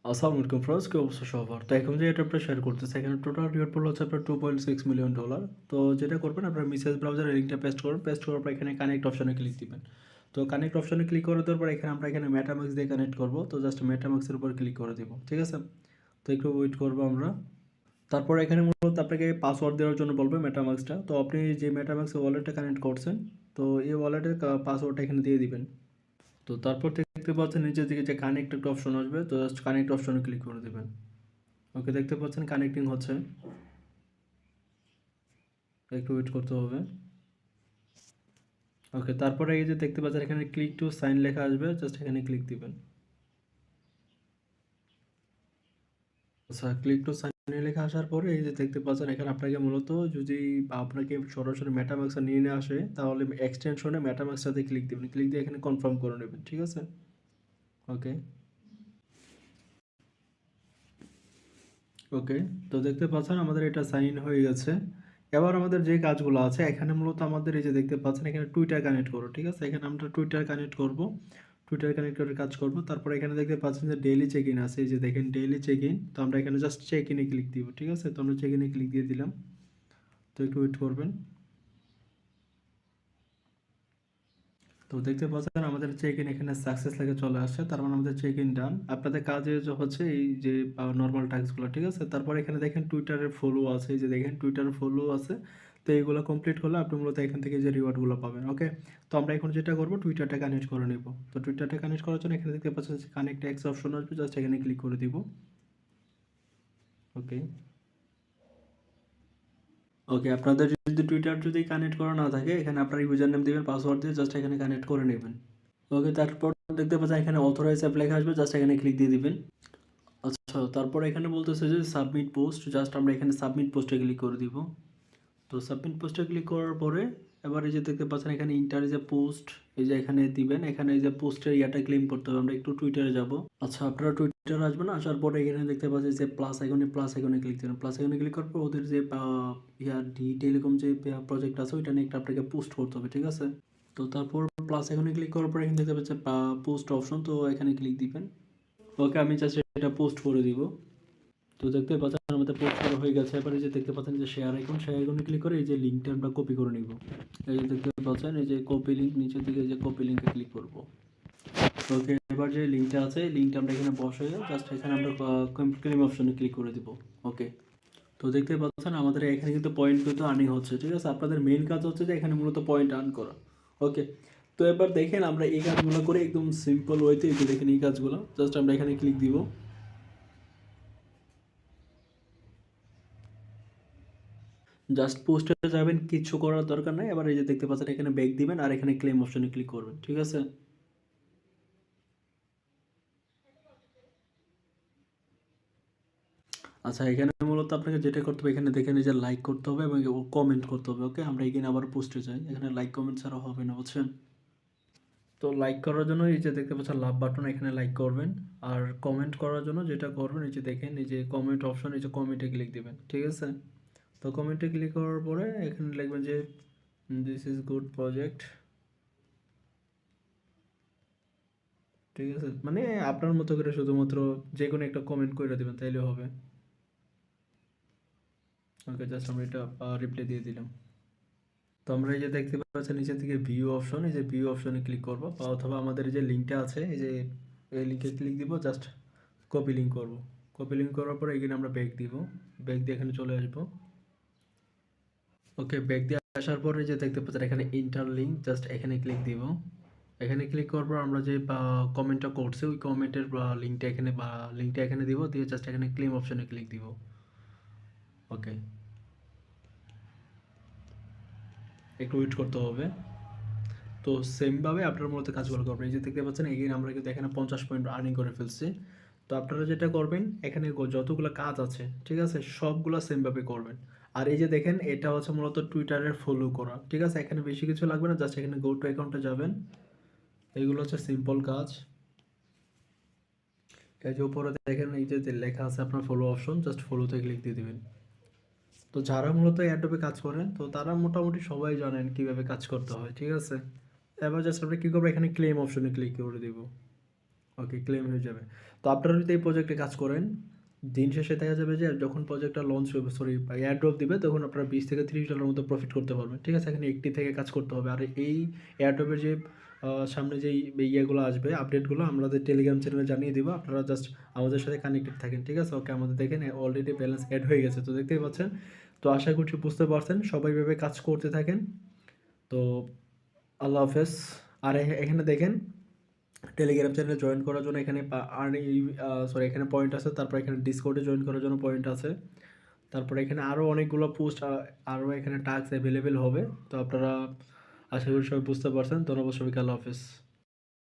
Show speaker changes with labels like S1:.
S1: আসসালামু আলাইকুম ফ্রেন্ডস, কি অবস্থা সবার? তো এখন যে এটা আপনার শেয়ার করতেছে, এখানে টোটাল রিওয়ার্ড পড়লো হচ্ছে আপনার $2.6 মিলিয়ন। তো যেটা করবেন, আপনার মেসেজ ব্রাউজারের লিঙ্কটা পেস্ট করবেন, পেস্ট করার পর এখানে কানেক্ট অপশনে ক্লিক দিবেন। তো কানেক্ট অপশনে ক্লিক করে দেওয়ার পর আমরা এখানে মেটামাক্স দিয়ে কানেক্ট করবো। তো জাস্ট মেটামাক্সের উপর ক্লিক করে দেবো, ঠিক আছে? তো একটু ওয়েট করবো আমরা। তারপর এখানে মূলত আপনাকে পাসওয়ার্ড দেওয়ার জন্য বলবে মেটামাক্সটা। তো আপনি যে মেটামাক্স ওয়ালেটটা কানেক্ট করছেন, তো এই ওয়ালেটের পাসওয়ার্ডটা এখানে দিয়ে দিবেন। তো তারপর দেখতে পাচ্ছেন নিচের দিকে যে কানেক্ট একটা অপশন আসবে, তো জাস্ট কানেক্ট অপশনে ক্লিক করে দেবেন। ওকে, দেখতে পাচ্ছেন কানেক্টিং হচ্ছে, একটু ওয়েট করতে হবে। ওকে, তারপরে এই যে দেখতে পাচ্ছেন এখানে ক্লিক টু সাইন লেখা আসবে, জাস্ট এখানে ক্লিক দিবেন। আচ্ছা, ক্লিক টু সাইন লেখা আসার পরে এই যে দেখতে পাচ্ছেন এখানে আপনাকে মূলত যদি আপনাকে সরাসরি মেটামাক্সে নিয়ে না আসে, তাহলে এক্সটেনশনে মেটামাক্সটাতে ক্লিক দিবেন, ক্লিক দিয়ে এখানে কনফার্ম করে নেবেন, ঠিক আছে? ওকে ওকে, তো দেখতে পাচ্ছেন আমাদের এটা সাইন ইন হয়ে গেছে। এবার আমাদের যে কাজগুলো আছে এখানে মূলত আমাদের এই যে দেখতে পাচ্ছেন এখানে টুইটার কানেক্ট করো, ঠিক আছে? এখানে আমরা টুইটার কানেক্ট করব, টুইটার কানেক্ট করে কাজ করব। তারপরে এখানে দেখতে পাচ্ছেন যে ডেইলি চেক ইন আছে, এই যে দেখেন ডেইলি চেক ইন। তো আমরা এখানে জাস্ট চেক ইনে ক্লিক দিব, ঠিক আছে? তো আমরা চেক ইনে ক্লিক দিয়ে দিলাম। তো একটু ওয়েট করবেন। তো দেখতে পাচ্ছেন আমাদের চেক ইন এখানে সাকসেস লেগে চলে আসছে, তার মানে আমাদের চেক ইন ডান। আপনাদের কাজে যে হচ্ছে এই যে নর্মাল টাস্কগুলো, ঠিক আছে? তারপর এখানে দেখেন টুইটারের ফলো আছে, এই যে দেখেন টুইটারের ফলো আছে। তো এইগুলো কমপ্লিট করলে আপনি মূলত এখান থেকে যে রিওয়ার্ডগুলো পাবেন। ওকে, তো আমরা এখন যেটা করবো টুইটারটা কানেক্ট করে নেব। তো টুইটারটা কানেক্ট করার জন্য এখানে দেখতে পাচ্ছেন কানেক্ট এক্স অপশন আসবে, জাস্ট এখানে ক্লিক করে দিব। ওকে ওকে, আপনাদের যদি টুইটার যদি কানেক্ট করা না থাকে, এখানে আপনার ইউজার নেম দিবেন, পাসওয়ার্ড দিয়ে জাস্ট এখানে কানেক্ট করে নেবেন। ওকে, তারপর দেখতে পাচ্ছেন এখানে অথরাইজ অ্যাপ লেখা আসবে, জাস্ট এখানে ক্লিক দিয়ে দিবেন। আচ্ছা, তারপর এখানে বলতেছে যে সাবমিট পোস্ট, জাস্ট আমরা এখানে সাবমিট পোস্টে ক্লিক করে দিব। তো সাবমিট পোস্টে ক্লিক করার পরে এবার এই যে দেখতে পাচ্ছেন এখানে ইন্টার যে পোস্ট, এই যে এখানে দিবেন, এখানে এই যে পোস্টের ইয়াটা ক্লেম করতে হবে। আমরা একটু টুইটারে যাব। আচ্ছা, আপনারা টুইটারে আসবেন, আসার পরে এখানে দেখতে পাচ্ছেন যে প্লাস আইকনে ক্লিক দেবেন। প্লাস আইকনে ক্লিক করার পর ওদের যে ডি টেলিকম যে প্রজেক্ট আছে ওইটা নিয়ে একটা আপনাকে পোস্ট করতে হবে, ঠিক আছে? তো তারপর প্লাস আইকনে ক্লিক করার পর এখানে দেখতে পাচ্ছেন পোস্ট অপশন, তো এখানে ক্লিক দিবেন। ওকে, আমি জাস্ট এটা পোস্ট করে দিব। তো দেখতে পাচ্ছেন আমাদের পোস্ট করা হয়ে গেছে। এবার এই যে দেখতে পাচ্ছেন যে শেয়ার আইকন, শেয়ার আইকনে ক্লিক করে এই যে লিঙ্কটা আমরা কপি করে নিব। এই যে দেখতে পাচ্ছেন এই যে কপি লিঙ্ক, নিচের দিকে এই যে কপি লিঙ্কে ক্লিক করব। ওকে, এবার যে লিঙ্কটা আছে লিঙ্কটা আমরা এখানে বসাই, জাস্ট এখানে আমরা ক্লেম অপশনে ক্লিক করে দিব। ওকে, তো দেখতে পাচ্ছেন আমাদের এখানে কিন্তু পয়েন্ট কিন্তু আর্নিং হচ্ছে, ঠিক আছে? আপনাদের মেইন কাজ হচ্ছে যে এখানে মূলত পয়েন্ট আর্ন করা। ওকে, তো এবার দেখেন আমরা এই কাজগুলো করে একদম সিম্পল ওয়েতে, এই যে দেখেন এই কাজগুলো জাস্ট আমরা এখানে ক্লিক দিব। জাস্ট পোস্টে যাবেন, কিচ্ছু করার দরকার নাই। এবার এই যে দেখতে পাচ্ছেন এখানে ব্যাক দিবেন আর এখানে ক্লেম অপশনে ক্লিক করবেন, ঠিক আছে? আচ্ছা, এখানে মূলত আপনাকে যেটা করতে হবে, এখানে দেখেন এই যে লাইক করতে হবে এবং কমেন্ট করতে হবে। ওকে, আমরা এখানে আবার পোস্টে যাই, এখানে লাইক কমেন্ট ছাড়া হবে না, বুঝছেন? তো লাইক করার জন্য এই যে দেখতে পাচ্ছেন লাভ বাটন, এখানে লাইক করবেন। আর কমেন্ট করার জন্য যেটা করবেন, এই যে দেখেন এই যে কমেন্ট অপশন, এই যে কমেন্টে ক্লিক দিবেন, ঠিক আছে? তো কমেন্টে ক্লিক করার পরে এখানে লিখবেন যে দিস ইজ গুড প্রজেক্ট, ঠিক আছে? মানে আপনার মতো করে শুধুমাত্র যে কোনো একটা কমেন্ট করে দেবেন, তাইলে হবে। ওকে, জাস্ট আমরা এটা রিপ্লাই দিয়ে দিলাম। তো আমরা এই যে দেখতে পাচ্ছেন নিচে থেকে ভিউ অপশন, এই যে ভিউ অপশনে ক্লিক করব, বা অথবা আমাদের এই যে লিঙ্কটা আছে এই যে এই লিঙ্কে ক্লিক দিব, জাস্ট কপি লিঙ্ক করব। কপি লিঙ্ক করার পরে এখানে আমরা ব্যাক দিব, ব্যাক দিয়ে এখানে চলে আসবো। ওকে, ব্যাক দিয়ে আসার পরে যে দেখতে পাচ্ছেন এখানে ইন্টার লিঙ্ক, জাস্ট এখানে ক্লিক দিব। এখানে ক্লিক করার পর আমরা যে কমেন্টটা করছি ওই কমেন্টের লিঙ্কটা এখানে দিব, দিয়ে জাস্ট এখানে ক্লেম অপশনে ক্লিক দিব। ওকে, একটু ওয়েট করতে হবে। তো সেমভাবে আপনার মূলত কাজগুলো করবেন। এই যে দেখতে পাচ্ছেন এগেইন আমরা কিন্তু এখানে 50 পয়েন্ট আর্নিং করে ফেলছি। তো আপনারা যেটা করবেন এখানে যতগুলো কাজ আছে, ঠিক আছে, সবগুলো সেমভাবে করবেন। আর এই যে দেখেন এটা হচ্ছে মূলত টুইটারের ফলো করা, ঠিক আছে? এখানে বেশি কিছু লাগবে না, জাস্ট এখানে গো টু অ্যাকাউন্টে যাবেন। এইগুলো হচ্ছে সিম্পল কাজ। এই যে উপরে দেখেন এই যে লেখা আছে আপনার ফলো অপশন, জাস্ট ফলোতে ক্লিক দিয়ে দিবেন। তো যারা মূলত অ্যাডোবে কাজ করেন তো তারা মোটামুটি সবাই জানেন কিভাবে কাজ করতে হয়, ঠিক আছে? এবার জাস্ট আমরা কী করবো, এখানে ক্লেম অপশনে ক্লিক করে দিব। ওকে, ক্লেম হয়ে যাবে। তো আপনারা যদি এই প্রজেক্টে কাজ করেন, দিন শেষে দেখা যাবে যে যখন প্রজেক্টটা লঞ্চ হবে, সরি এয়ারড্রপ দিবে, তখন আপনারা $20 থেকে $30 মতো প্রফিট করতে পারবেন। ঠিক আছে? এখানে একটি থেকে কাজ করতে হবে। আর এই এয়ারড্রপের যে সামনে যেই ইয়েগুলো আসবে, আপডেটগুলো আমাদের টেলিগ্রাম চ্যানেলে জানিয়ে দিব। আপনারা জাস্ট আমাদের সাথে কানেক্টেড থাকেন। ঠিক আছে? ওকে, আমাদের দেখেন অলরেডি ব্যালেন্স এড হয়ে গেছে। তো দেখতেই পাচ্ছেন। তো আশা করছি বুঝতে পারছেন। সবাই এভাবে কাজ করতে থাকেন। তো আল্লাহ হাফেজ। আর এখানে দেখেন টেলিগ্রাম চ্যানেলে জয়েন করার জন্য এখানে আর্নিং, সরি এখানে পয়েন্ট আছে। তারপর এখানে ডিসকর্ডে জয়েন করার জন্য পয়েন্ট আছে। তারপরে এখানে আরও অনেকগুলো পোস্ট, আরও এখানে টাস্ক অ্যাভেলেবেল হবে। তো আপনারা আশা করি সবাই বুঝতে পারছেন। ধন্যবাদ সবাইকে, আল্লাহ হাফেজ।